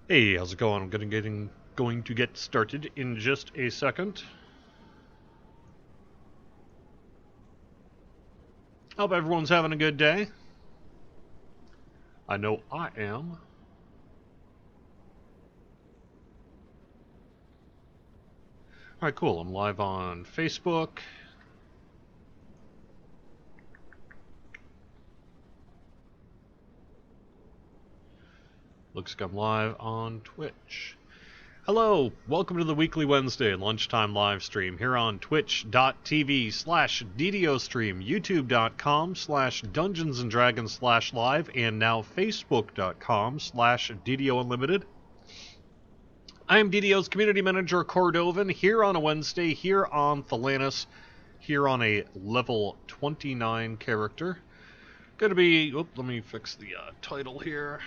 Hey, how's it going? I'm going to get started in just a second. Hope everyone's having a good day. I know I am. Alright, cool. I'm live on Facebook. Looks like I'm live on Twitch. Hello, welcome to the weekly Wednesday Lunchtime live stream here on twitch.tv/DDO stream, youtube.com/Dungeons and Dragons/live, and now facebook.com/DDO Unlimited. I am DDO's Community Manager Cordovan, here on a Wednesday, here on Thalanis, here on a level 29 character. Gonna be, let me fix the title here.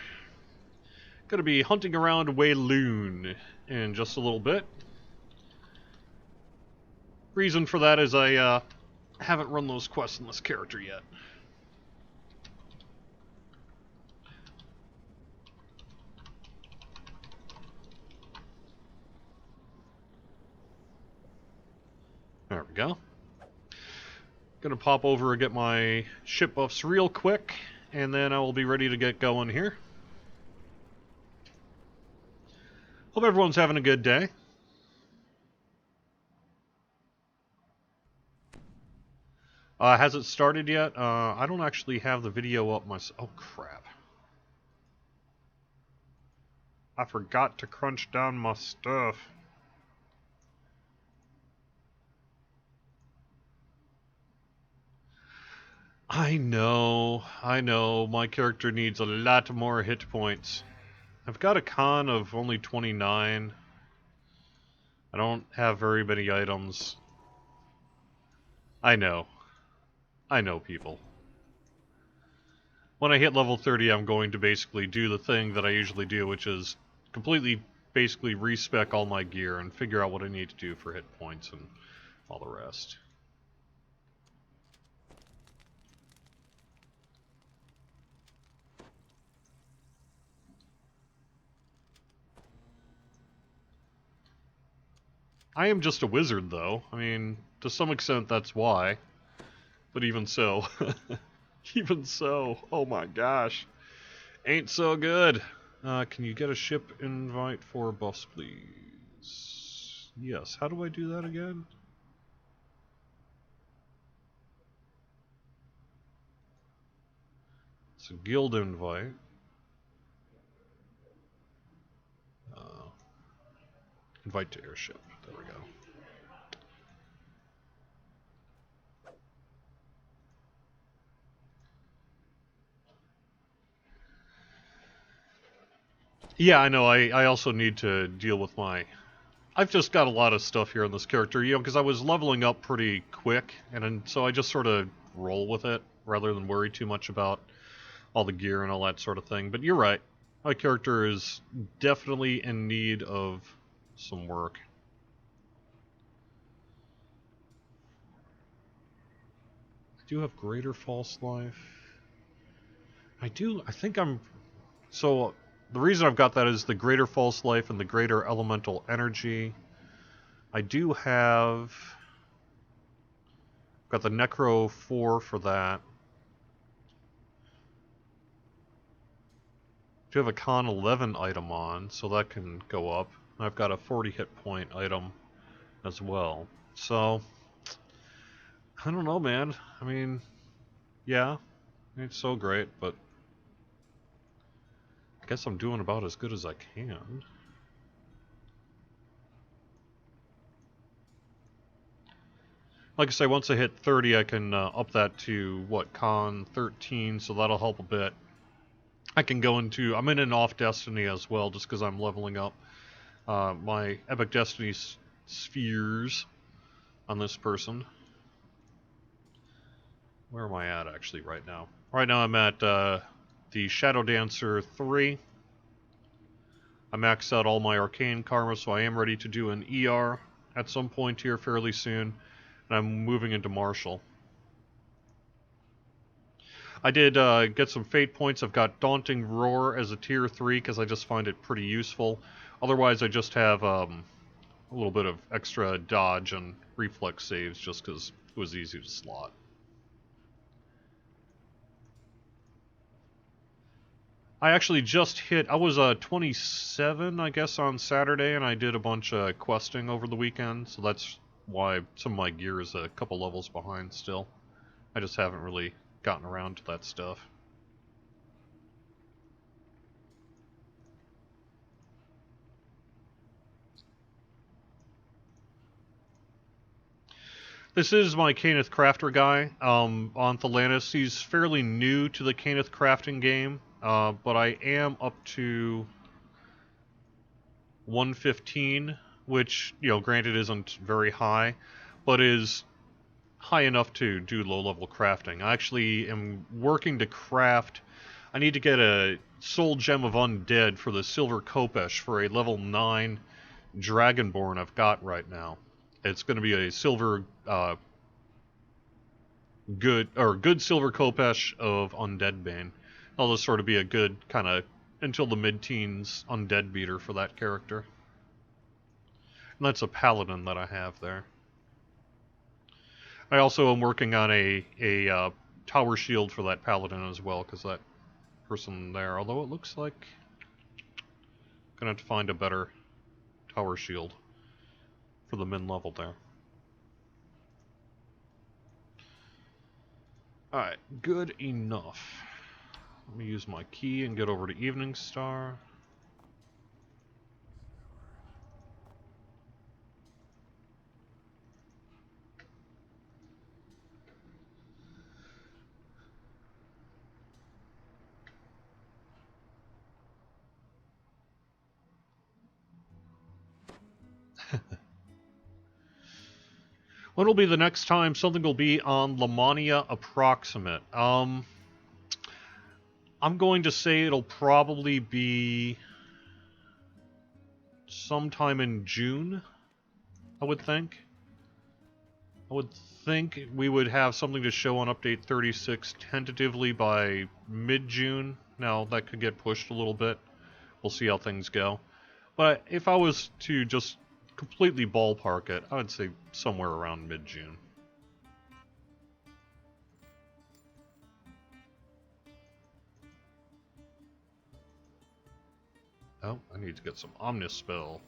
Gonna be hunting around Wheloon in just a little bit. Reason for that is I haven't run those quests in this character yet. There we go. Gonna pop over and get my ship buffs real quick, and then I will be ready to get going here. Hope everyone's having a good day. Has it started yet? I don't actually have the video up myself. Oh, crap. I forgot to crunch down my stuff. I know, my character needs a lot more hit points. I've got a con of only 29. I don't have very many items. I know, people. When I hit level 30, I'm going to basically do the thing that I usually do, which is completely, basically respec all my gear and figure out what I need to do for hit points and all the rest. I am just a wizard, though. I mean, to some extent, that's why. But even so. Even so. Oh my gosh. Ain't so good. Can you get a ship invite for buffs, please? Yes. How do I do that again? It's a guild invite. Invite to airship. There we go. Yeah, I know. I also need to deal with my... I've just got a lot of stuff here on this character, you know, because I was leveling up pretty quick, and so I just sort of roll with it, rather than worry too much about all the gear and all that sort of thing. But you're right. My character is definitely in need of some work. I do have greater false life. I think I'm... So, the reason I've got that is the greater false life and the greater elemental energy. I do have... Got the Necro 4 for that. I do have a Con 11 item on, so that can go up. I've got a 40 hit point item as well. So, I don't know, man. I mean, yeah, it's so great, but I guess I'm doing about as good as I can. Like I say, once I hit 30, I can up that to, what, Con 13, so that'll help a bit. I can go into... I'm in an off destiny as well, just because I'm leveling up my Epic Destiny spheres on this person. Where am I at, actually, right now? Right now I'm at the Shadow Dancer 3. I maxed out all my Arcane Karma, so I am ready to do an ER at some point here fairly soon. And I'm moving into Martial. I did get some fate points. I've got Daunting Roar as a tier 3 because I just find it pretty useful. Otherwise, I just have a little bit of extra dodge and reflex saves just because it was easy to slot. I actually just hit, I was 27, I guess, on Saturday, and I did a bunch of questing over the weekend, so that's why some of my gear is a couple levels behind still. I just haven't really gotten around to that stuff. This is my Caneth Crafter guy, on Thalantis. He's fairly new to the Caneth crafting game, but I am up to 115, which, you know, granted isn't very high, but is high enough to do low-level crafting. I actually am working to craft... I need to get a Soul Gem of Undead for the Silver Kopesh for a level 9 Dragonborn I've got right now. It's going to be a silver... good Silver Kopesh of Undead Bane. That'll just sort of be a good kind of until the mid-teens Undead beater for that character. And that's a Paladin that I have there. I also am working on a tower shield for that Paladin as well, because that person there, although it looks like I'm gonna have to find a better tower shield for the mid-level there. Alright, good enough. Let me use my key and get over to Evening Star. When will be the next time something will be on Lamania Approximate? I'm going to say it'll probably be sometime in June, I would think. I would think we would have something to show on Update 36 tentatively by mid-June. Now, that could get pushed a little bit. We'll see how things go. But if I was to just completely ballpark it, I would say somewhere around mid-June. Oh, I need to get some Omnispell.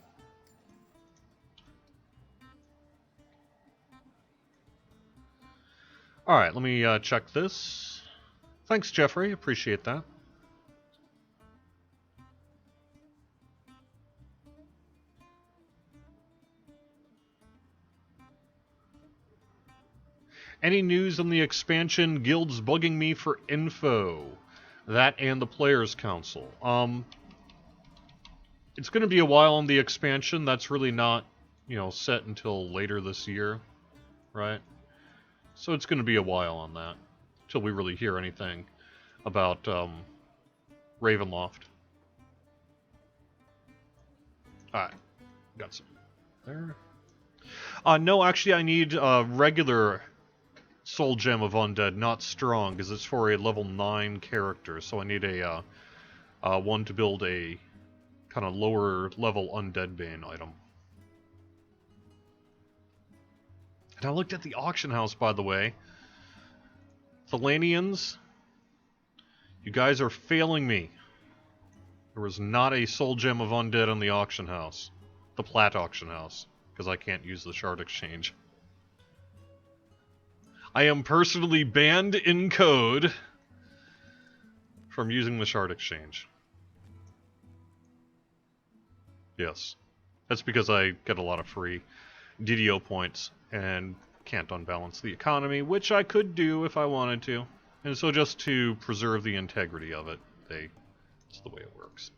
Alright, let me check this. Thanks, Jeffrey. Appreciate that. Any news on the expansion? Guild's bugging me for info. That and the Players' Council. It's going to be a while on the expansion. That's really not, you know, set until later this year, right? So it's going to be a while on that, till we really hear anything about Ravenloft. Alright, got some there. No, actually I need regular Soul Gem of Undead, not strong, because it's for a level 9 character, so I need a one to build a kind of lower level Undead Bane item. And I looked at the auction house, by the way. Thalanians, you guys are failing me. There was not a Soul Gem of Undead on the auction house. The Plat auction house, because I can't use the Shard Exchange. I am personally banned in code from using the Shard Exchange. Yes. That's because I get a lot of free DDO points and can't unbalance the economy, which I could do if I wanted to. And so just to preserve the integrity of it, it's the way it works.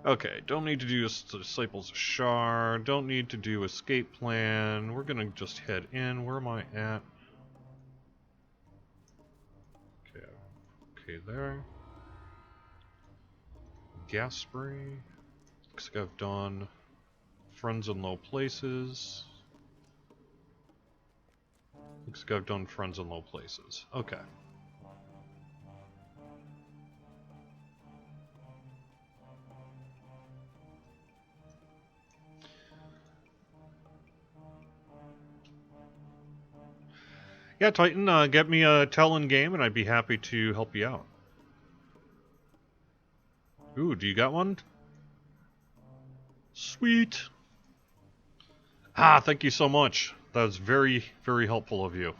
Okay, don't need to do Disciples of Shard, don't need to do Escape Plan, we're gonna just head in. Where am I at? Okay, there. Gasbury. Looks like I've done Friends in Low Places. Looks like I've done Friends in Low Places. Okay. Yeah, Titan, get me a Talon game and I'd be happy to help you out. Ooh, do you got one? Sweet. Ah, thank you so much. That was very, very helpful of you.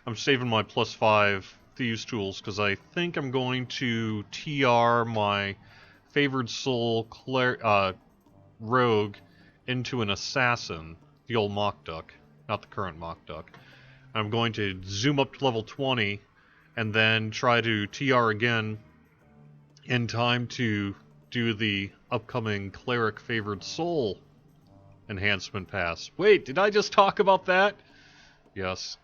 I'm saving my +5 Thieves Tools because I think I'm going to TR my favored soul rogue into an assassin, the old mock duck, not the current mock duck. I'm going to zoom up to level 20 and then try to TR again in time to do the upcoming cleric favored soul enhancement pass. Wait, did I just talk about that? Yes.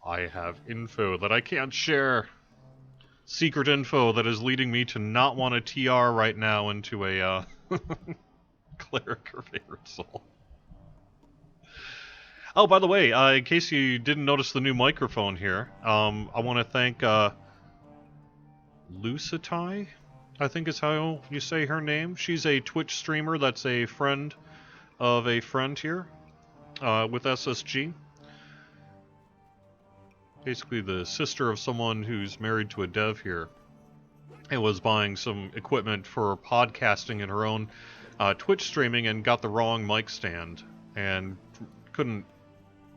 I have info that I can't share. Secret info that is leading me to not want to TR right now into a cleric or favorite soul. Oh, by the way, in case you didn't notice the new microphone here, I want to thank Wheloon-ey, I think is how you say her name. She's a Twitch streamer that's a friend of a friend here with SSG. Basically the sister of someone who's married to a dev here and was buying some equipment for podcasting in her own Twitch streaming and got the wrong mic stand and couldn't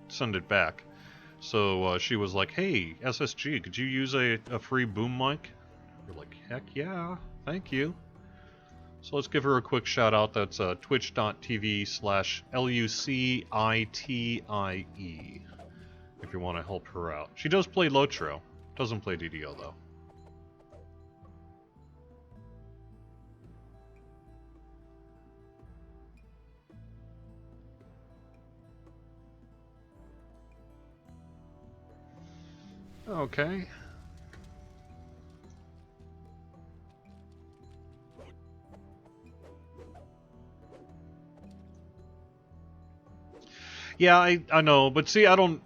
send it back. So she was like, hey, SSG, could you use a free boom mic? We're like, heck yeah, thank you. So let's give her a quick shout out. That's twitch.tv/LUCITIE if you want to help her out. She does play Lotro, doesn't play DDO though. Okay. Yeah, I know, but see, I don't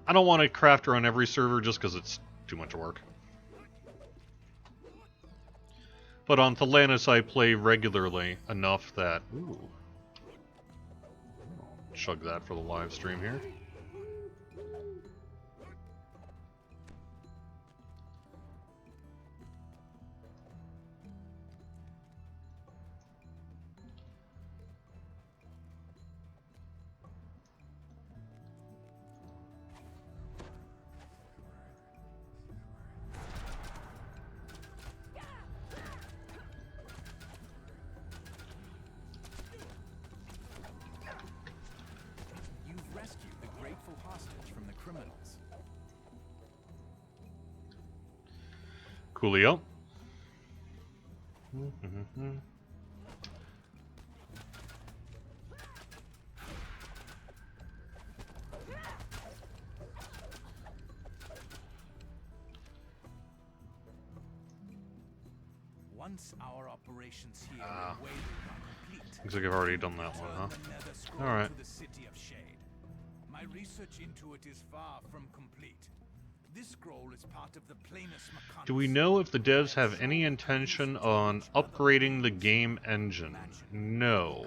want to craft her on every server just because it's too much work. But on Thelanis I play regularly enough that... Ooh. Chug that for the live stream here. Coolio. Once our operations here in Wheloon are complete, looks like I've already done that one, huh? Alright. My research into it is far from complete. This scroll is part of the Planus Mechanicus. Do we know if the devs have any intention on upgrading the game engine? No.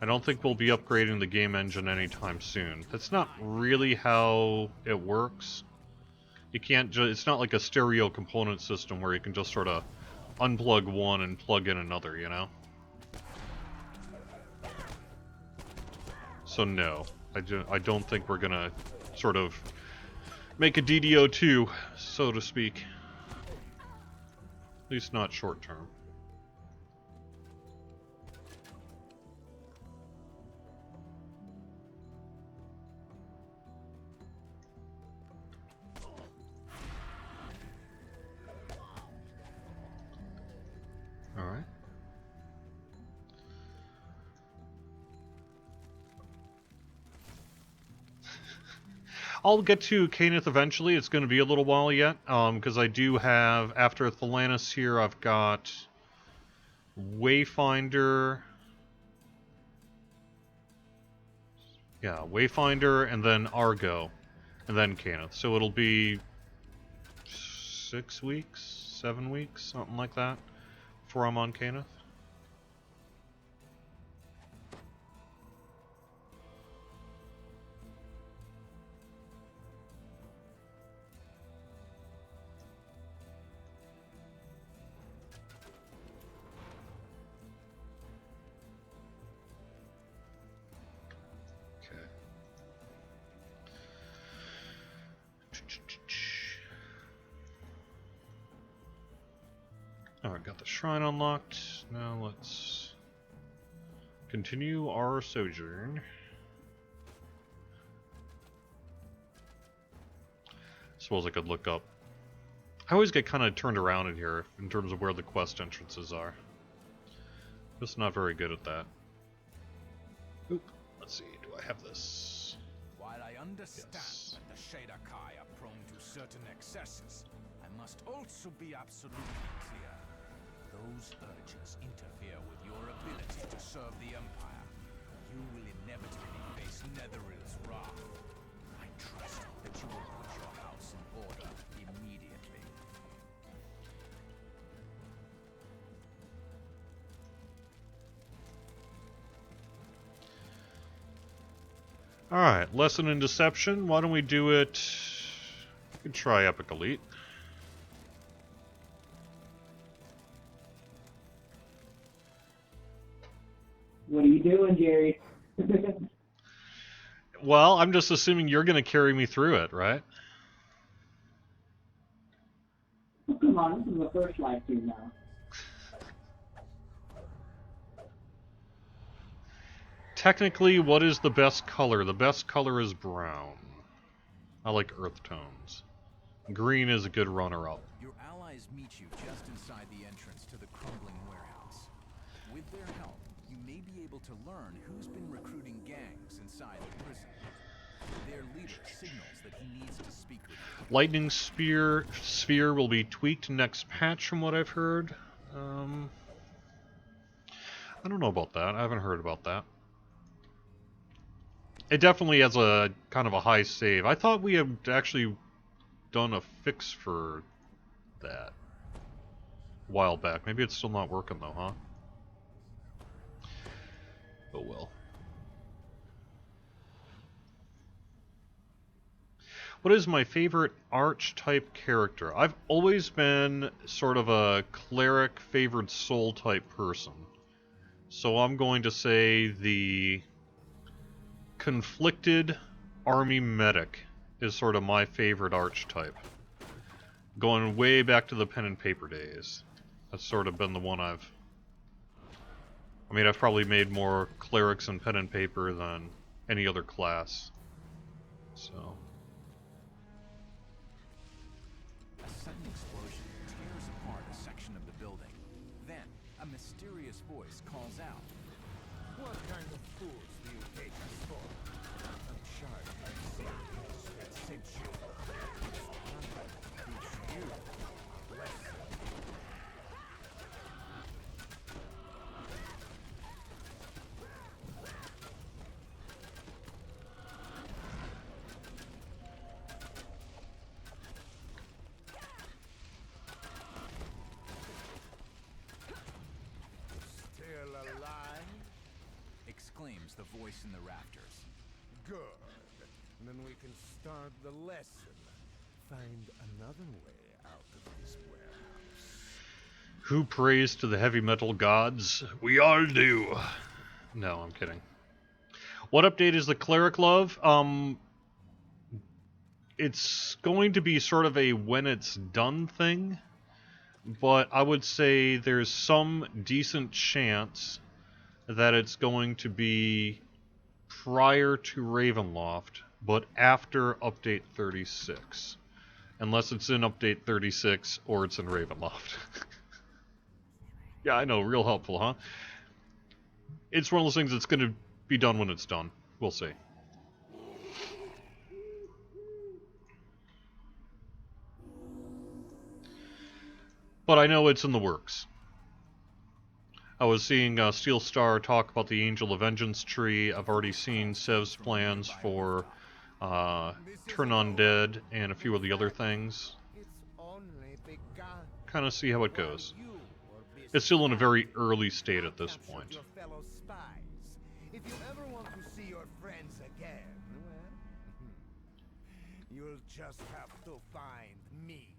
I don't think we'll be upgrading the game engine anytime soon. That's not really how it works. You can't it's not like a stereo component system where you can just sort of unplug one and plug in another, you know? So no, I don't think we're gonna sort of make a DDO 2, so to speak. At least not short term. Alright. I'll get to Caneth eventually. It's going to be a little while yet, because I do have, after Thelanis here, I've got Wayfinder. Yeah, Wayfinder, and then Argo, and then Caneth. So it'll be 6 weeks, 7 weeks, something like that, before I'm on Caneth. Alright, got the shrine unlocked. Now let's continue our sojourn. Suppose I could look up. I always get kind of turned around in here in terms of where the quest entrances are. Just not very good at that. Oop. Let's see, do I have this? While I understand Yes. that the Shadakai are prone to certain excesses, I must also be absolutely clear. Those urges interfere with your ability to serve the Empire. You will inevitably face Netherill's wrath. I trust that you will put your house in order immediately. Alright, lesson in deception. Why don't we do it... We could try Epic Elite. What are you doing, Jerry? Well, I'm just assuming you're going to carry me through it, right? Oh, come on, this is the first live stream now. Technically, what is the best color? The best color is brown. I like earth tones. Green is a good runner-up. Your allies meet you just inside the entrance to the crumbling warehouse. With their help, you may be able to learn who's been recruiting gangs inside the prison. Their leader signals that he needs to speak with you. Lightning sphere will be tweaked next patch from what I've heard. I don't know about that. I haven't heard about that. It definitely has a kind of a high save. I thought we had actually done a fix for that a while back. Maybe it's still not working though, huh? Oh well. What is my favorite archetype character? I've always been sort of a cleric favored soul type person. So I'm going to say the conflicted army medic is sort of my favorite archetype. Going way back to the pen and paper days. That's sort of been the one I've probably made more clerics in pen and paper than any other class. So. A sudden explosion tears apart a section of the building. Then, a mysterious voice calls out. What kind of fools do you take us for? I'm charged by Satan's that sent you. It's time to teach you a lesson. Still alive? Exclaims the voice in the rafters. Good. Then we can start the lesson. Find another way out of this warehouse. Who prays to the heavy metal gods? We all do. No, I'm kidding. What update is the cleric love? It's going to be sort of a when it's done thing, but I would say there's some decent chance that it's going to be prior to Ravenloft, but after update 36. Unless it's in update 36 or it's in Ravenloft. Yeah, I know, real helpful, huh? It's one of those things that's going to be done when it's done. We'll see. But I know it's in the works. I was seeing Steel Star talk about the Angel of Vengeance tree. I've already seen Sev's plans for Turn Undead and a few of the other things. Kind of see how it goes. It's still in a very early state at this point. If you ever want to see your friends again, well, you'll just have to find me.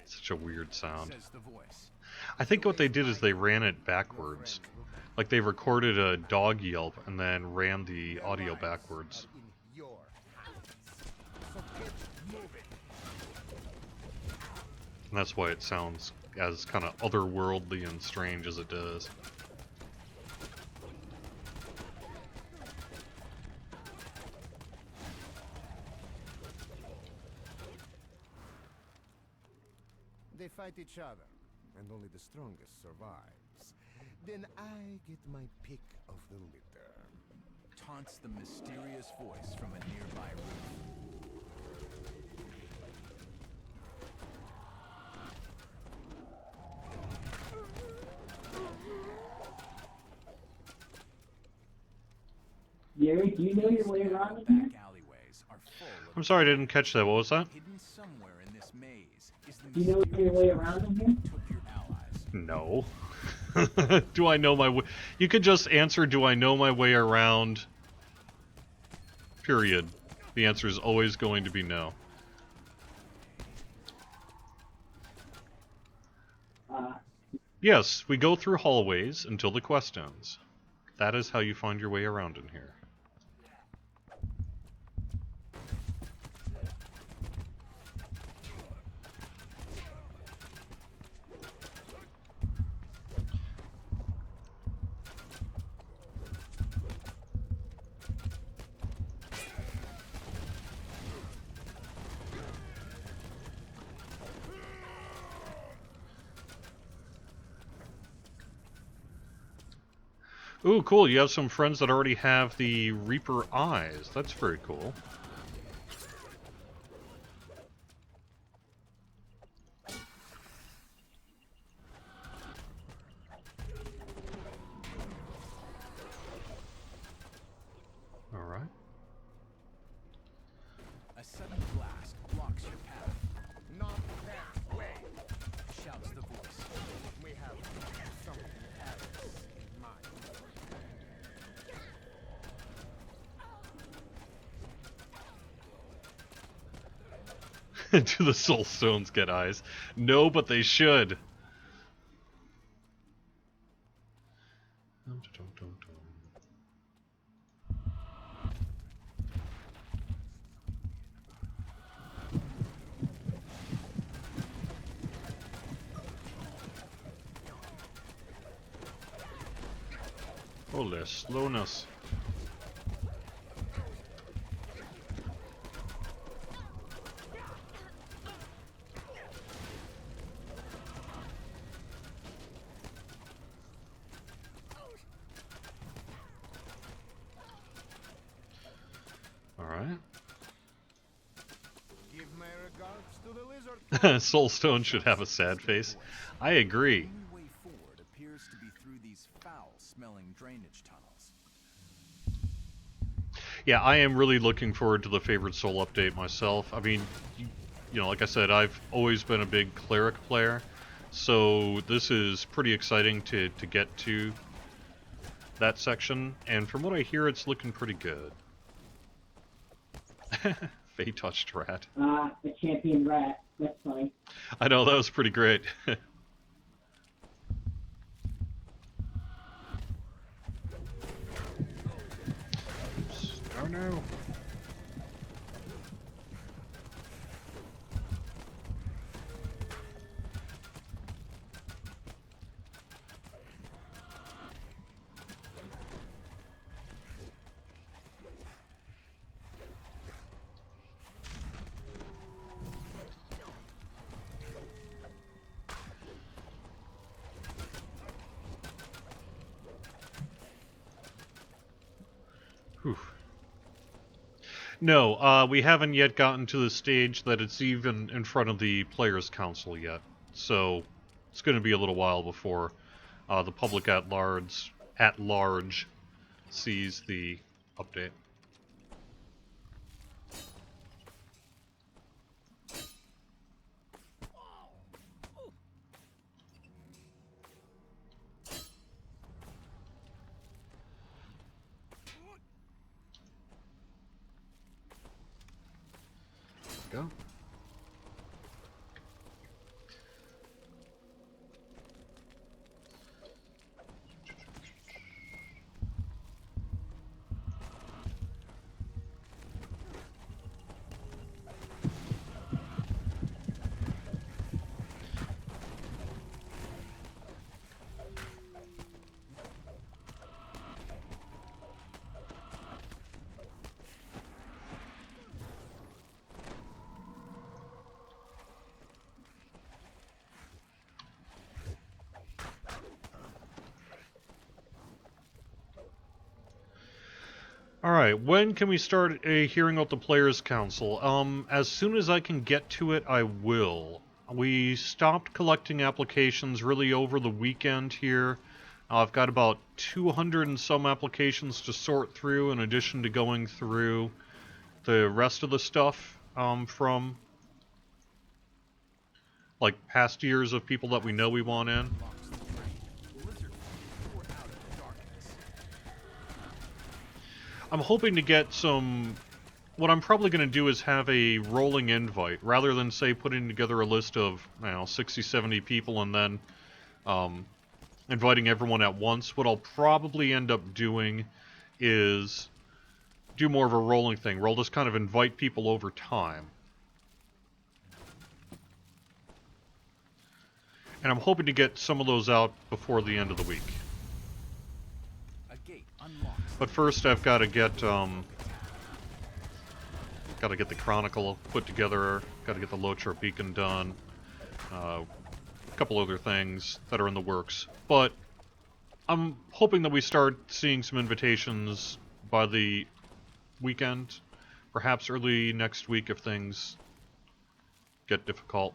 Such a weird sound. Says the voice. I think what they did is they ran it backwards. Like they recorded a dog yelp and then ran the audio backwards. And that's why it sounds as kind of otherworldly and strange as it does. They fight each other, and only the strongest survives. Then I get my pick of the litter. Taunts the mysterious voice from a nearby room. Gary, do you know your way around in here? Back alleyways are full of I'm sorry I didn't catch that. What was that? hidden somewhere in this maze is the Do you know your way around in here? took your allies. No. Do I know my way? You could just answer, do I know my way around? Period. The answer is always going to be no. Yes, we go through hallways until the quest ends. That is how you find your way around in here. Ooh, cool. You have some friends that already have the Reaper eyes. That's very cool. Alright. A sudden blast blocks your path. Not that way. Shouts the voice. We have something else in mind. Do the soul stones get eyes? No, but they should. Holy slowness. Alright. Give my regards to the lizard. Soulstone should have a sad face. I agree. The only way forward appears to be through these foul-smelling drainage tunnels. Yeah, I am really looking forward to the favorite soul update myself. I mean, you know, like I said, I've always been a big cleric player, so this is pretty exciting to get to that section, and from what I hear, it's looking pretty good. Faye touched rat. A champion rat. That's funny. I know, that was pretty great. Oh no. Whew. No, we haven't yet gotten to the stage that it's even in front of the Players' Council yet. So, it's going to be a little while before the public at large sees the update. Go. Alright, when can we start hearing out the Players' Council? As soon as I can get to it, I will. We stopped collecting applications really over the weekend here. I've got about 200 and some applications to sort through, in addition to going through the rest of the stuff from like past years of people that we know we want in. I'm hoping to get some... What I'm probably going to do is have a rolling invite, rather than, say, putting together a list of, I don't know, 60, 70 people and then inviting everyone at once. What I'll probably end up doing is do more of a rolling thing, where I'll just kind of invite people over time. And I'm hoping to get some of those out before the end of the week. But first I've got to get the Chronicle put together, got to get the Lochar Beacon done, a couple other things that are in the works. But I'm hoping that we start seeing some invitations by the weekend, perhaps early next week if things get difficult.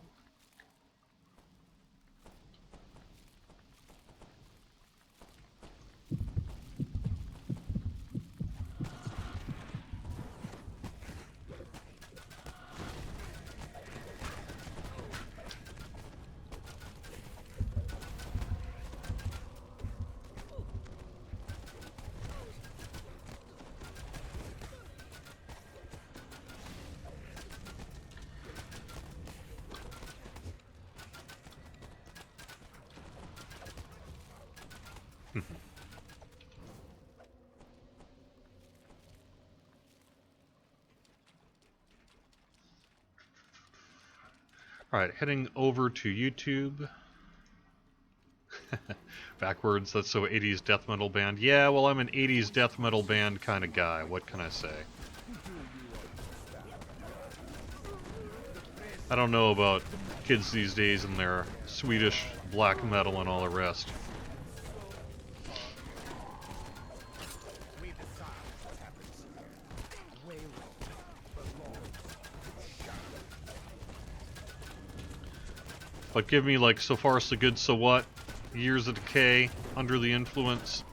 Alright, heading over to YouTube. Backwards, that's so 80s death metal band. Yeah, well, I'm an 80s death metal band kind of guy. What can I say? I don't know about kids these days and their Swedish black metal and all the rest. But give me, like, so far so good, so what? Years of Decay, Under the Influence.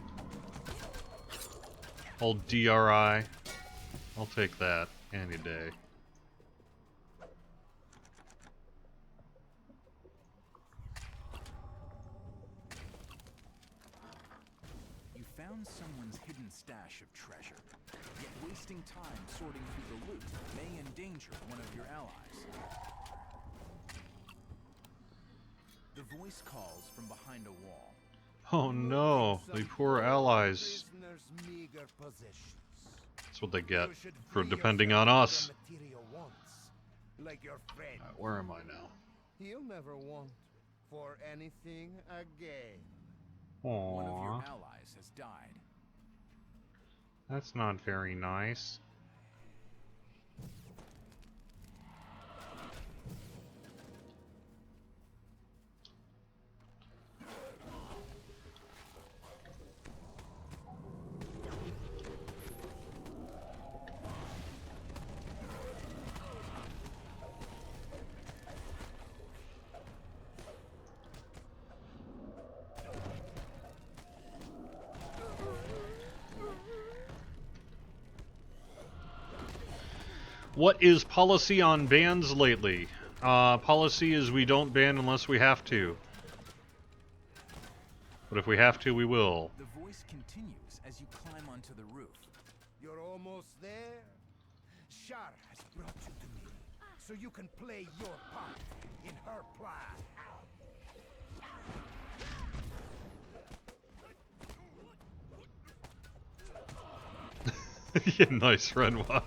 Old DRI. I'll take that any day. You found someone's hidden stash of treasure, yet wasting time sorting through the loot may endanger one of your allies. The voice calls from behind a wall. Oh no, the poor allies. That's what they get for depending on us. Where am I now? He'll never want for anything again. One of your Aww, allies has died. that's not very nice. What is policy on bans lately? Policy is we don't ban unless we have to. But if we have to, we will. The voice continues as you climb onto the roof. You're almost there. Shar has brought you to me, so you can play your part in her plan. Yeah, nice, Renoir.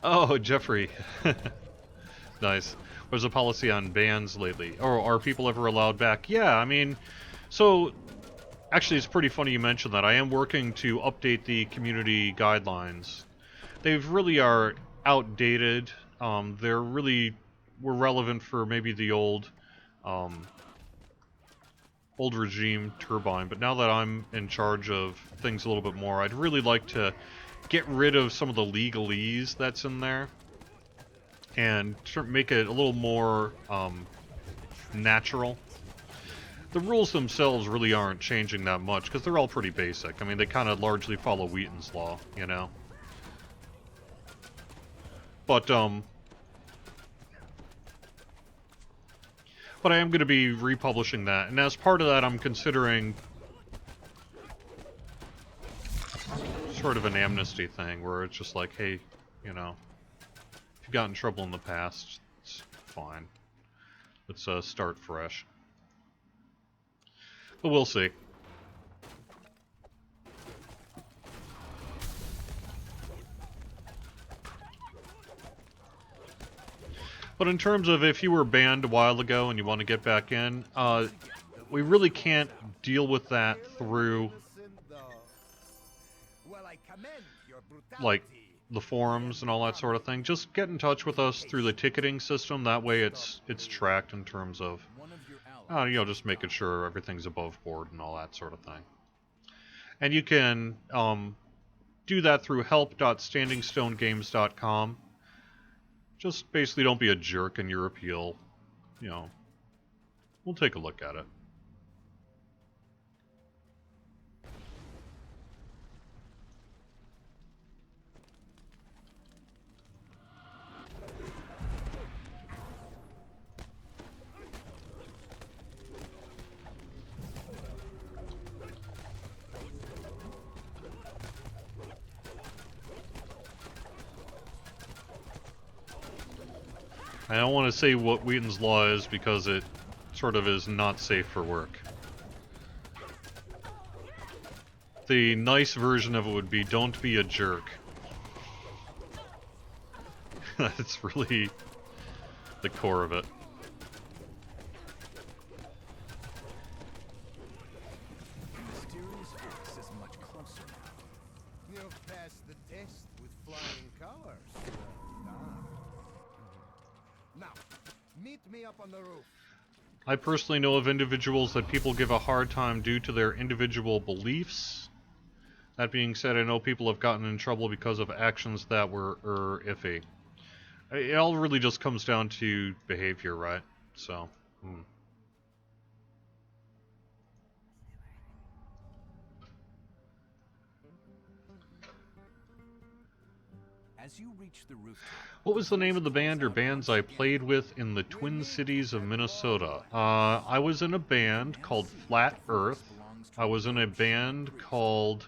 Oh, Jeffrey. Nice. What's the policy on bans lately? Or are people ever allowed back? Yeah, I mean, so actually it's pretty funny you mentioned that. I am working to update the community guidelines. They really are outdated. They're really were relevant for maybe the old old regime turbine, but now that I'm in charge of things a little bit more, I'd really like to get rid of some of the legalese that's in there and make it a little more natural. The rules themselves really aren't changing that much because they're all pretty basic. I mean, they kind of largely follow Wheaton's law, you know. But I am going to be republishing that, and as part of that, I'm considering sort of an amnesty thing where it's just like, hey, you know, if you got in trouble in the past, it's fine. Let's start fresh. But we'll see. But in terms of if you were banned a while ago and you want to get back in, we really can't deal with that through, like, the forums and all that sort of thing. Just get in touch with us through the ticketing system. That way it's tracked in terms of, you know, just making sure everything's above board and all that sort of thing. And you can do that through help.standingstonegames.com. Just basically don't be a jerk in your appeal. You know, we'll take a look at it. I don't want to say what Wheaton's Law is because it sort of is not safe for work. The nice version of it would be don't be a jerk. That's really the core of it. Mysterious X is much closer now. You've passed the test with flying colors. Now, meet me up on the roof. I personally know of individuals that people give a hard time due to their individual beliefs. That being said, I know people have gotten in trouble because of actions that were iffy. It all really just comes down to behavior, right? So, As you reach the rooftop, what was the name of the band or bands I played with in the Twin Cities of Minnesota? I was in a band called Flat Earth. I was in a band called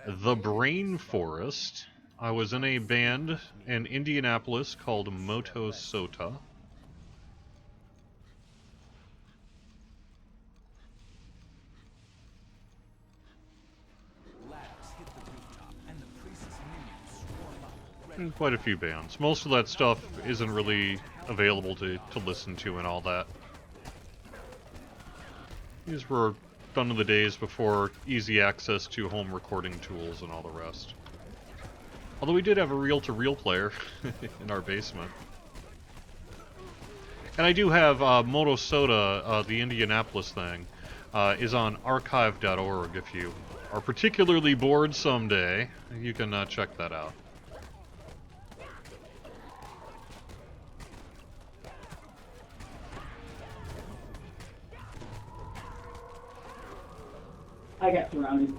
The Brain Forest. I was in a band in Indianapolis called Moto Sota. ladders hit the rooftop, and the priest's minions swarm up, ready. And quite a few bands. Most of that stuff isn't really available to listen to and all that. These were done in the days before easy access to home recording tools and all the rest. Although we did have a reel-to-reel player in our basement. And I do have Moto Soda, the Indianapolis thing, is on archive.org. If you are particularly bored someday, you can check that out. I got surrounded.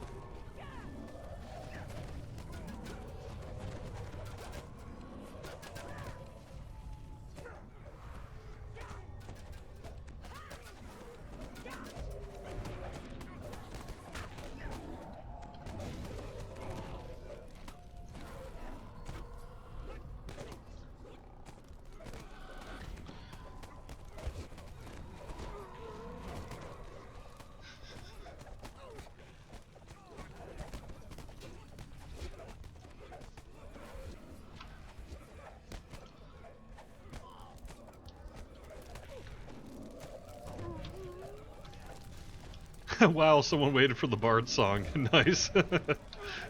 Wow, someone waited for the Bard song. Nice.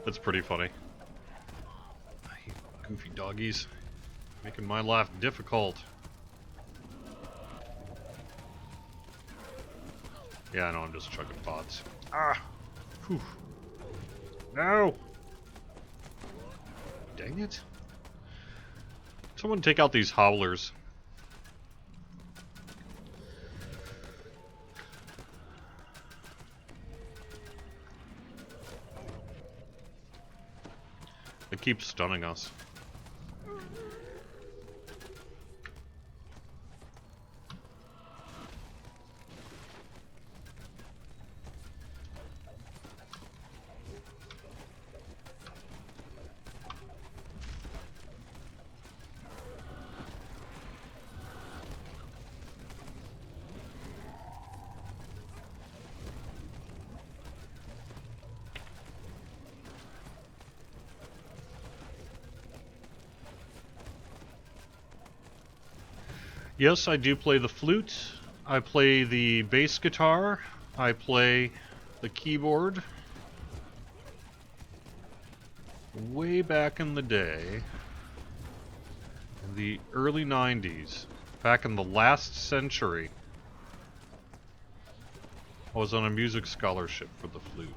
That's pretty funny. Goofy doggies. Making my life difficult. Yeah, I know, I'm just chugging pots. Ah! Whew. No! Dang it. Someone take out these howlers. It keeps stunning us. Yes, I do play the flute. I play the bass guitar. I play the keyboard. Way back in the day, in the early 90s, back in the last century, I was on a music scholarship for the flute.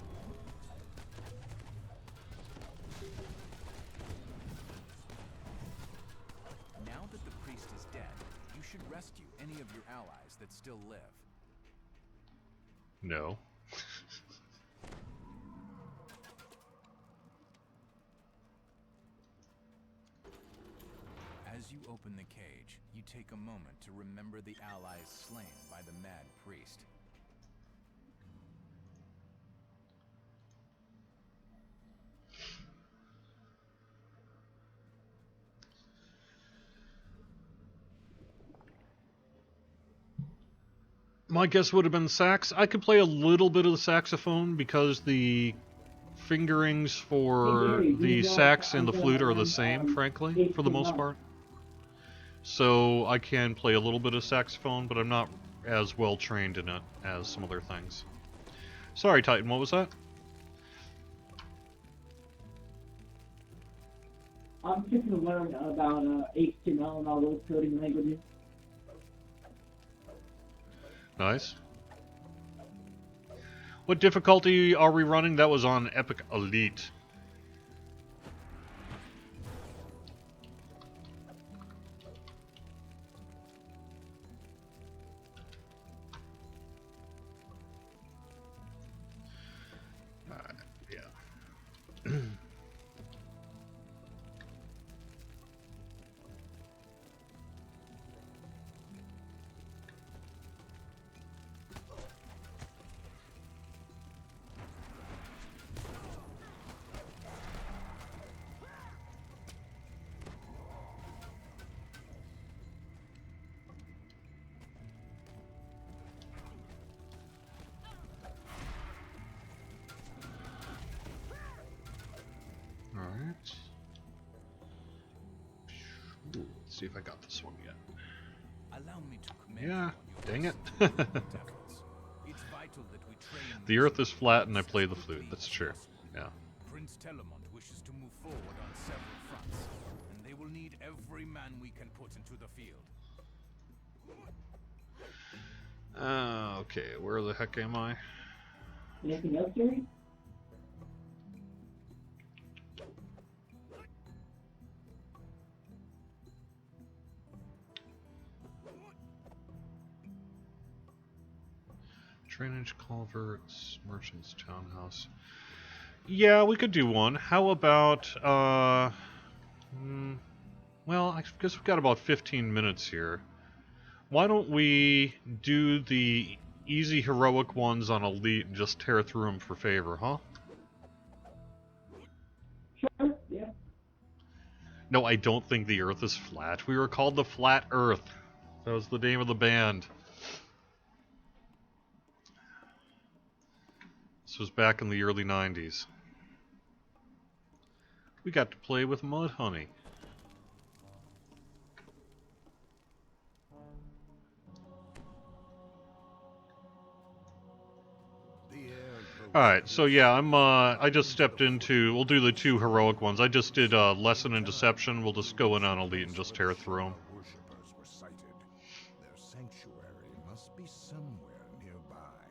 Now that the priest is dead, you should rescue any of your allies that still live. No. As you open the cage, you take a moment to remember the allies slain by the mad priest. My guess would have been sax. I could play a little bit of the saxophone because the fingerings for the sax and the flute are the same, frankly, for the most part. So I can play a little bit of saxophone, but I'm not as well trained in it as some other things. Sorry, Titan, what was that? I'm just to learn about HTML and all those coding languages. Nice. What difficulty are we running? That was on Epic Elite. Yeah. Alright. Let's see if I got this one yet. Allow me to commend Yeah, you on your dang it. excellent efforts. It's vital that we train The earth is flat and I play the flute. That's true. Yeah. Prince Telemont wishes to move forward on several fronts, and they will need every man we can put into the field. Okay, where the heck am I? Anything else, Jerry? Drainage culverts, merchant's townhouse. Yeah, we could do one. How about, well, I guess we've got about 15 minutes here. Why don't we do the easy heroic ones on Elite and just tear through them for favor, huh? Sure, yeah. No, I don't think the Earth is flat. We were called the Flat Earth. That was the name of the band. This was back in the early 90s. We got to play with Mudhoney. Alright, so yeah, I just stepped into, we'll do the two heroic ones. I just did Lesson in Deception. We'll just go in on Elite and just tear through them. Worshippers were sighted. Their sanctuary must be somewhere nearby.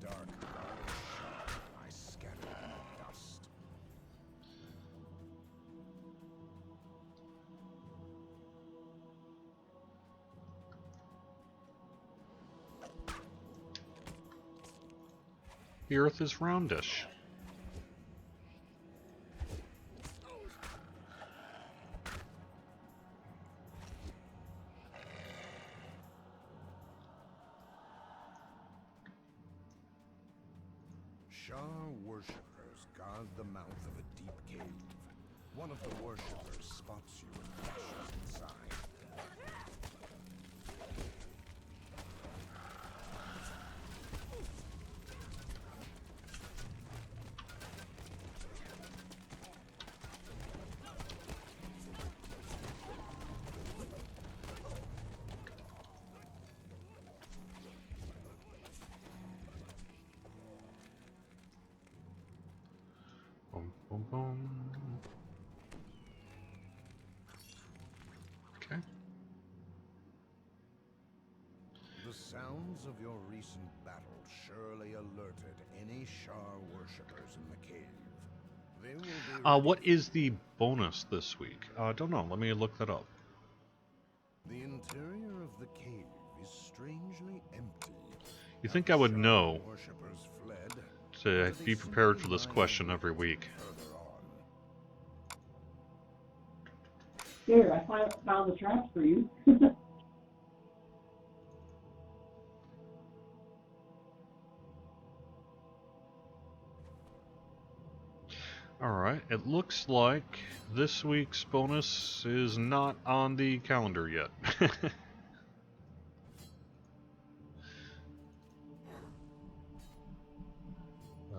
dark god Shah I scattered in the dust. The earth is roundish. Shah worshippers guard the mouth of a deep cave. One of the worshippers spots you and flashes inside. Boom, boom, boom. Okay. The sounds of your recent battle surely alerted any Shah worshippers in the cave. They will be What is the bonus this week? Don't know. Let me look that up. The interior of the cave is strangely empty. You think I would Shah know worshippers fled, to or be they prepared for simply this lie question every week. further on. Here, I found the traps for you. Alright, it looks like this week's bonus is not on the calendar yet.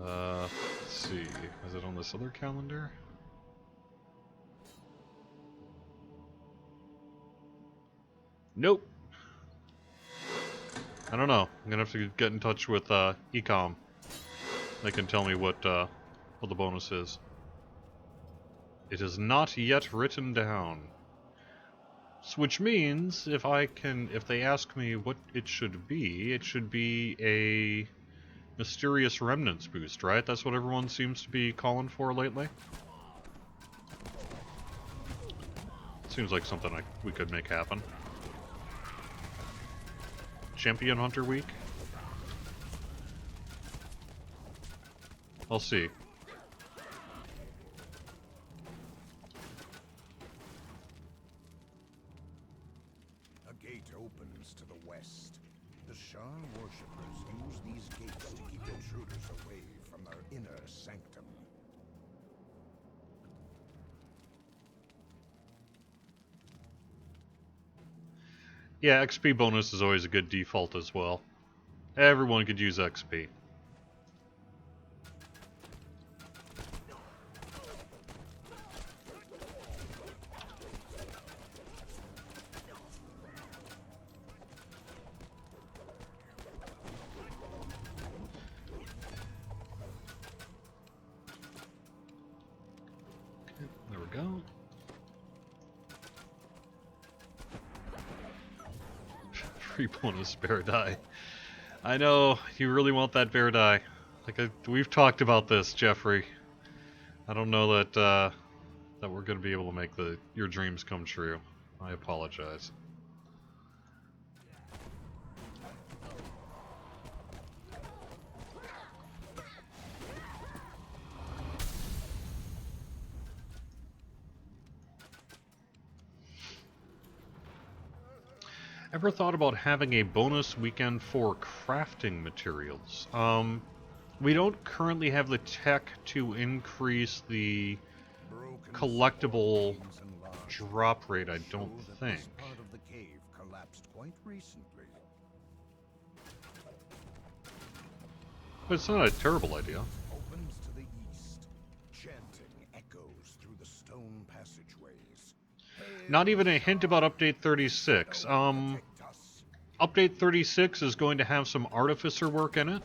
Let's see. Is it on this other calendar? Nope. I don't know. I'm gonna have to get in touch with Ecom. They can tell me what the bonus is. It is not yet written down. Which means if they ask me what it should be a Mysterious Remnants boost, right? That's what everyone seems to be calling for lately. Seems like something we could make happen. Champion Hunter Week? I'll see. A gate opens to the west. The Shah worshippers use these gates to keep intruders away from their inner sanctum. Yeah, XP bonus is always a good default as well. Everyone could use XP. Okay, there we go. Free bonus bear die. I know, you really want that bear die. Like, we've talked about this, Jeffrey. I don't know that, that we're going to be able to make your dreams come true. I apologize. Ever thought about having a bonus weekend for crafting materials? We don't currently have the tech to increase the Broken collectible beams and large drop rate, I don't show that think. This part of the cave collapsed quite recently. But it's not a terrible idea. Opens to the east. Chanting echoes through the stone passageways. Not even a hint about Update 36. Update 36 is going to have some artificer work in it.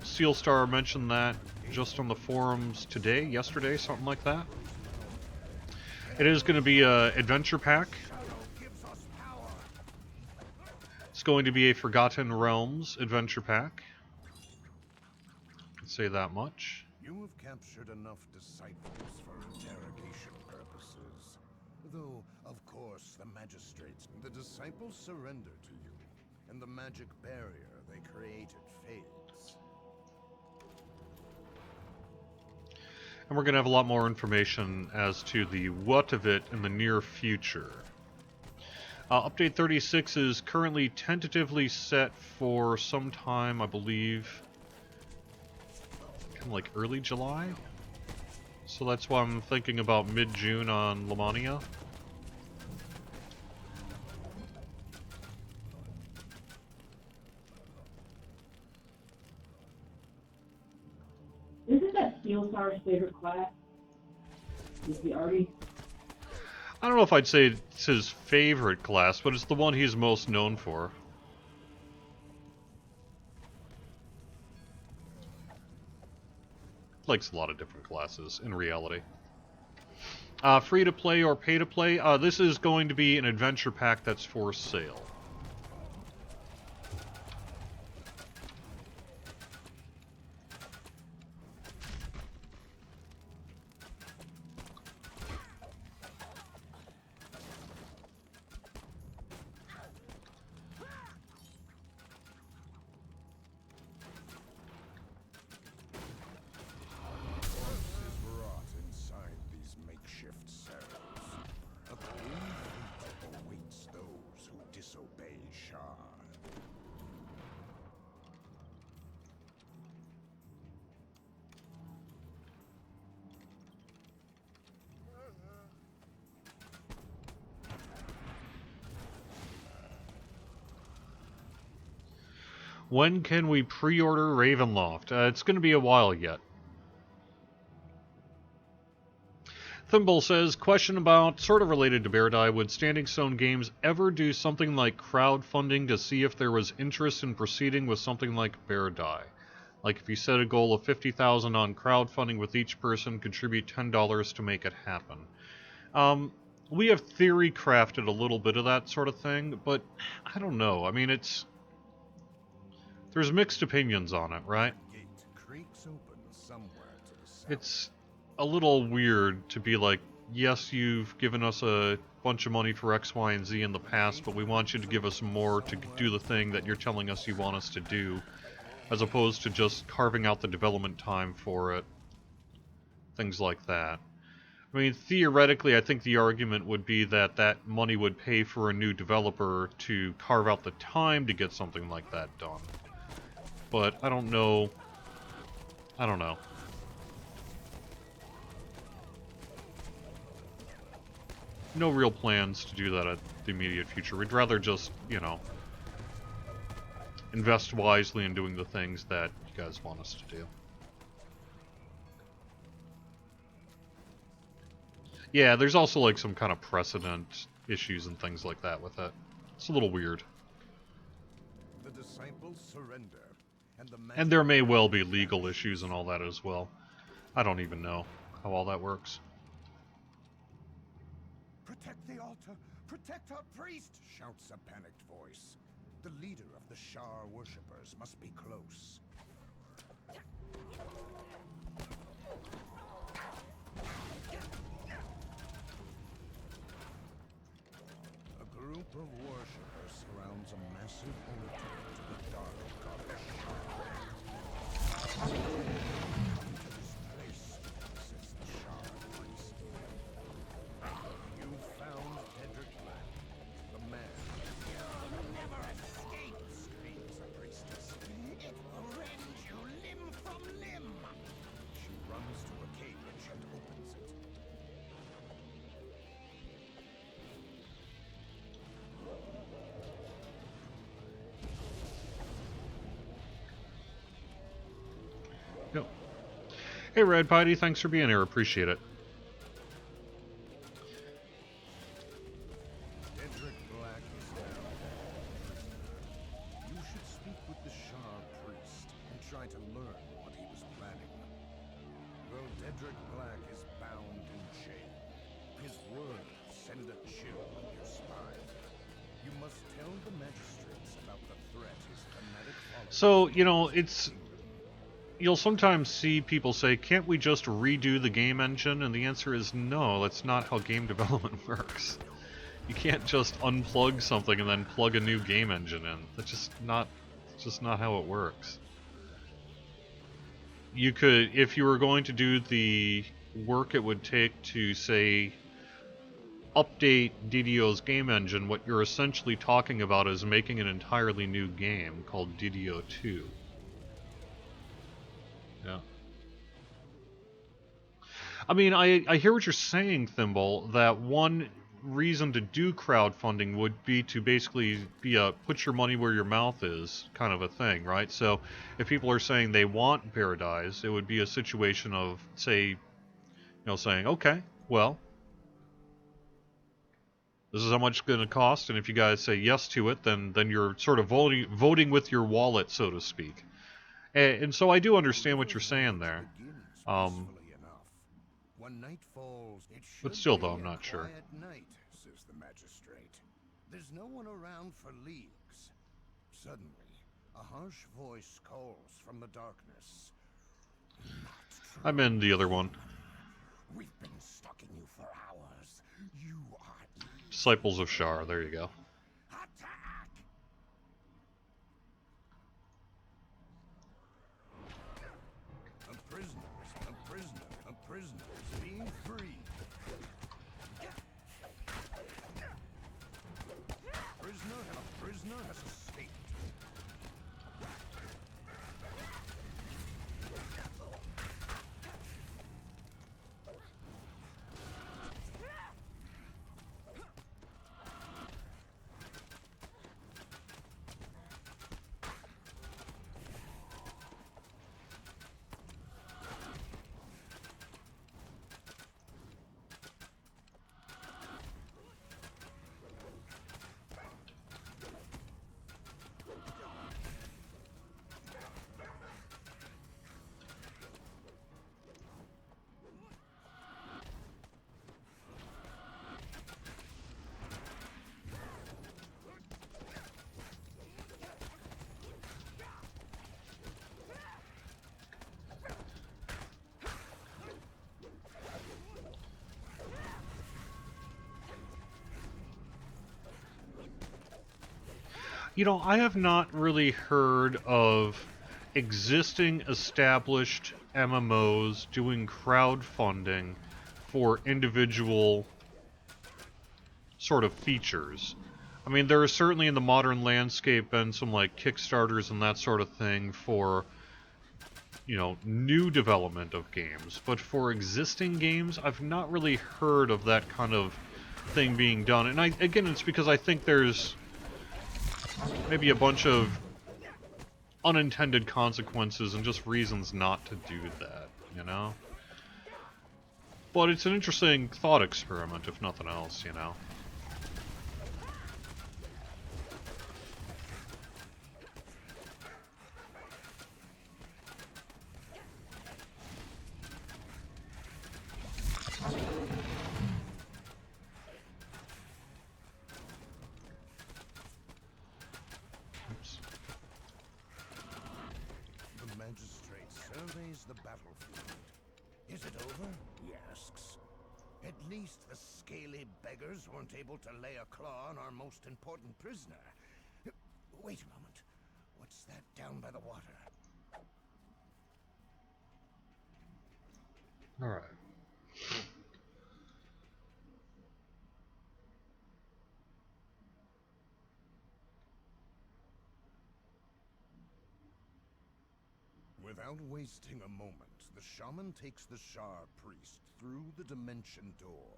Sealstar mentioned that just on the forums yesterday, something like that. It is going to be a adventure pack. It's going to be a Forgotten Realms adventure pack. say that much. You have captured enough disciples for interrogation purposes. Though, of course, the disciples surrender to you, and the magic barrier they created fades. And we're going to have a lot more information as to the what of it in the near future. Update 36 is currently tentatively set for sometime, I believe, kind of like early July. So that's why I'm thinking about mid-June on Lamania. Isn't that Steel Star's favorite class? Is the Artie? I don't know if I'd say it's his favorite class, but it's the one he's most known for. Likes a lot of different classes, in reality. Free to play or pay to play? This is going to be an adventure pack that's for sale. When can we pre-order Ravenloft? It's going to be a while yet. Thimble says, question about, sort of related to Bear Die, would Standing Stone Games ever do something like crowdfunding to see if there was interest in proceeding with something like Bear Die? Like if you set a goal of $50,000 on crowdfunding with each person, contribute $10 to make it happen. We have theory crafted a little bit of that sort of thing, but I don't know. I mean, there's mixed opinions on it, right? It's a little weird to be like, yes, you've given us a bunch of money for X, Y, and Z in the past, but we want you to give us more to do the thing that you're telling us you want us to do, as opposed to just carving out the development time for it. Things like that. I mean, theoretically, I think the argument would be that that money would pay for a new developer to carve out the time to get something like that done. But I don't know. I don't know. No real plans to do that at the immediate future. We'd rather just, you know, invest wisely in doing the things that you guys want us to do. Yeah, there's also like some kind of precedent issues and things like that with it. It's a little weird. The disciples surrender. And there may well be legal issues and all that as well. I don't even know how all that works. Protect the altar! Protect our priest! Shouts a panicked voice. The leader of the Shar worshippers must be close. A group of worshippers surrounds a massive altar to the dark goddess Shar. This place, says the Shar priest. You found Hedrick Black, the man. You'll never escape, screams the priestess. It will rend you limb from limb. She runs to a cage and opens it. Yep. Hey, Red Piety, thanks for being here. Appreciate it. Hedrick Black is now prisoner. You should speak with the Shar priest and try to learn what he was planning. Though Hedrick Black is bound in chain, his words send a chill up your spine. You must tell the magistrates about the threat his fanatic followers. So, you know, it's you'll sometimes see people say, can't we just redo the game engine? And the answer is no, that's not how game development works. You can't just unplug something and then plug a new game engine in. That's just not how it works. You could, if you were going to do the work it would take to, say, update DDO's game engine, what you're essentially talking about is making an entirely new game called DDO 2. Yeah. I mean, I hear what you're saying, Thimble, that one reason to do crowdfunding would be to basically be a put your money where your mouth is kind of a thing, right? So if people are saying they want Paradise, it would be a situation of, say, saying, okay, well, this is how much it's going to cost, and if you guys say yes to it, then you're sort of voting with your wallet, so to speak. And so I do understand what you're saying there. When night falls, it But should still, be though, I'm a not sure. quiet night, says the magistrate. There's no one around for leagues. Suddenly, a harsh voice calls from the darkness. Not true. I'm in the other one. We've been stalking you for hours. You are Disciples of Shar, there you go. attack! A prisoner is being freed. A prisoner has escaped. I have not really heard of existing established MMOs doing crowdfunding for individual sort of features. I mean, there are certainly in the modern landscape been some like Kickstarters and that sort of thing for, new development of games. But for existing games, I've not really heard of that kind of thing being done. And again, it's because I think there's maybe a bunch of unintended consequences and just reasons not to do that, But it's an interesting thought experiment, if nothing else, The magistrate surveys the battlefield. Is it over? He asks. At least the scaly beggars weren't able to lay a claw on our most important prisoner. Wait a moment. What's that down by the water? Alright. Without wasting a moment, the shaman takes the Shar priest through the dimension door.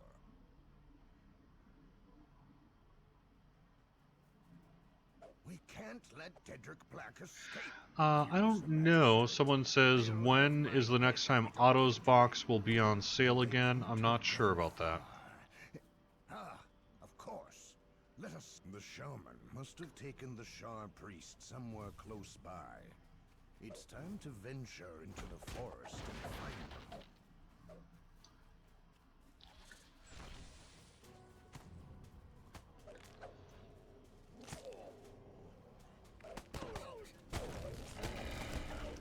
We can't let Dedrick Black escape. I don't know. Someone says, when is the next time Otto's box will be on sale again? I'm not sure about that. Of course. Let us... The shaman must have taken the Shar priest somewhere close by. It's time to venture into the forest and find them.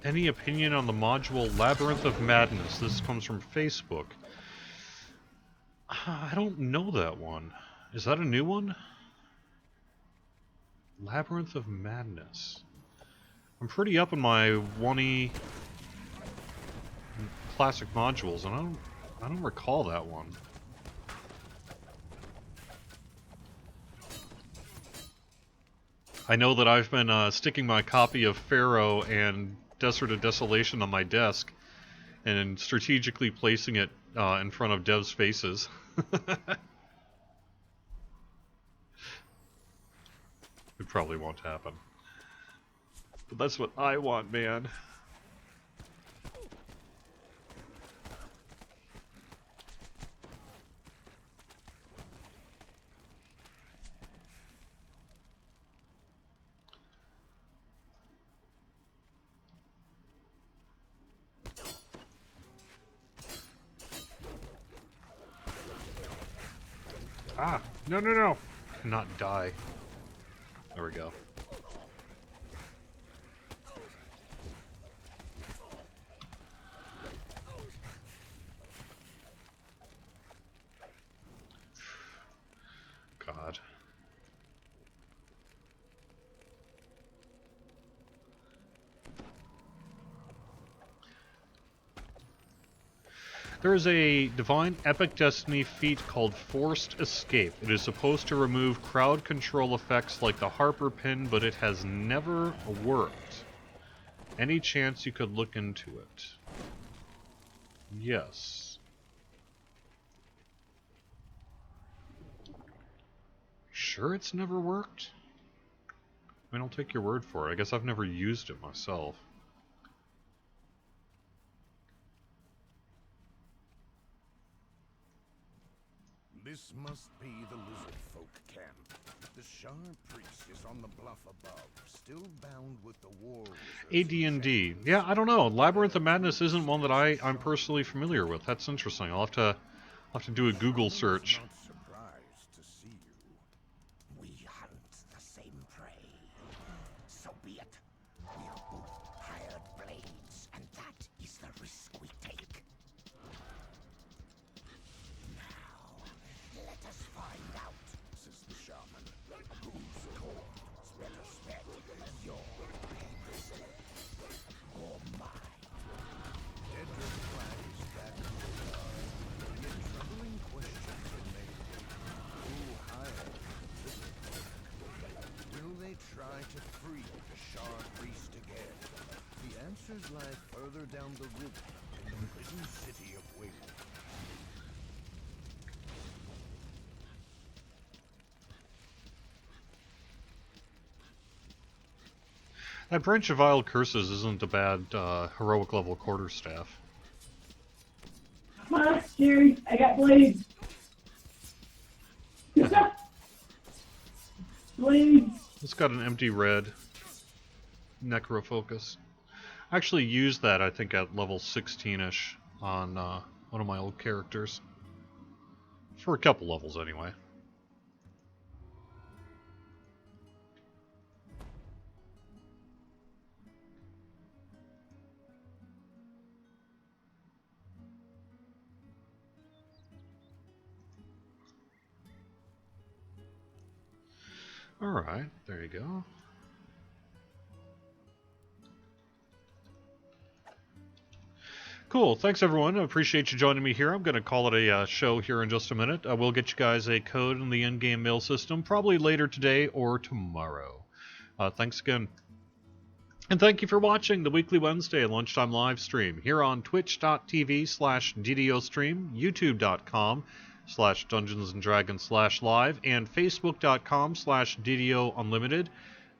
Any opinion on the module Labyrinth of Madness? This comes from Facebook. I don't know that one. Is that a new one? Labyrinth of Madness. I'm pretty up in my 1E classic modules, and I don't recall that one. I know that I've been sticking my copy of Pharaoh and Desert of Desolation on my desk and strategically placing it in front of devs' faces. It probably won't happen. But that's what I want, man. Ah! No, no, no! Cannot die. There we go. God. There is a Divine Epic Destiny feat called Forced Escape. It is supposed to remove crowd control effects like the Harper pin, but it has never worked. Any chance you could look into it? Yes. Sure it's never worked? I mean, I'll take your word for it. I guess I've never used it myself. This must be the lizard folk camp. The Shard priest is on the bluff above, still bound with the war wizards. AD&D. Yeah, I don't know. Labyrinth of Madness isn't one that I'm personally familiar with. That's interesting. I'll have to do a Google search. Not surprised to see you. We hunt the same prey. So be it. We are both hired blades, and that is the risk we take. Now, let us find out, Says the shaman. whose corn is better spent, your hands or mine. Dedrick Black is back in the yard. Yet troubling questions are made. Who hired the lizard folk? Will they try to free the Shard priest again? The answers lie further down the river in the prison city of Wheloon. That branch of Vile Curses isn't a bad heroic level quarterstaff. Come on, Jerry. I got blades. Blades. It's got an empty red necro focus. I actually used that, I think, at level 16-ish on one of my old characters. For a couple levels, anyway. Alright, there you go. Cool, thanks everyone. I appreciate you joining me here. I'm going to call it a show here in just a minute. We'll get you guys a code in the in-game mail system, probably later today or tomorrow. Thanks again. And thank you for watching the weekly Wednesday Lunchtime live stream here on twitch.tv/DDO stream, youtube.com/DungeonsandDragons/live, and facebook.com/DDO Unlimited.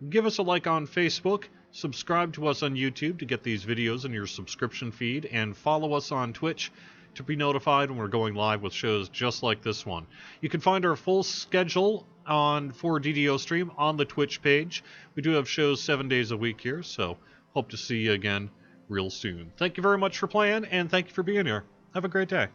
Give us a like on Facebook, subscribe to us on YouTube to get these videos in your subscription feed, and follow us on Twitch to be notified when we're going live with shows just like this one. You can find our full schedule for DDO Stream on the Twitch page. We do have shows 7 days a week here, so hope to see you again real soon. Thank you very much for playing, and thank you for being here. Have a great day.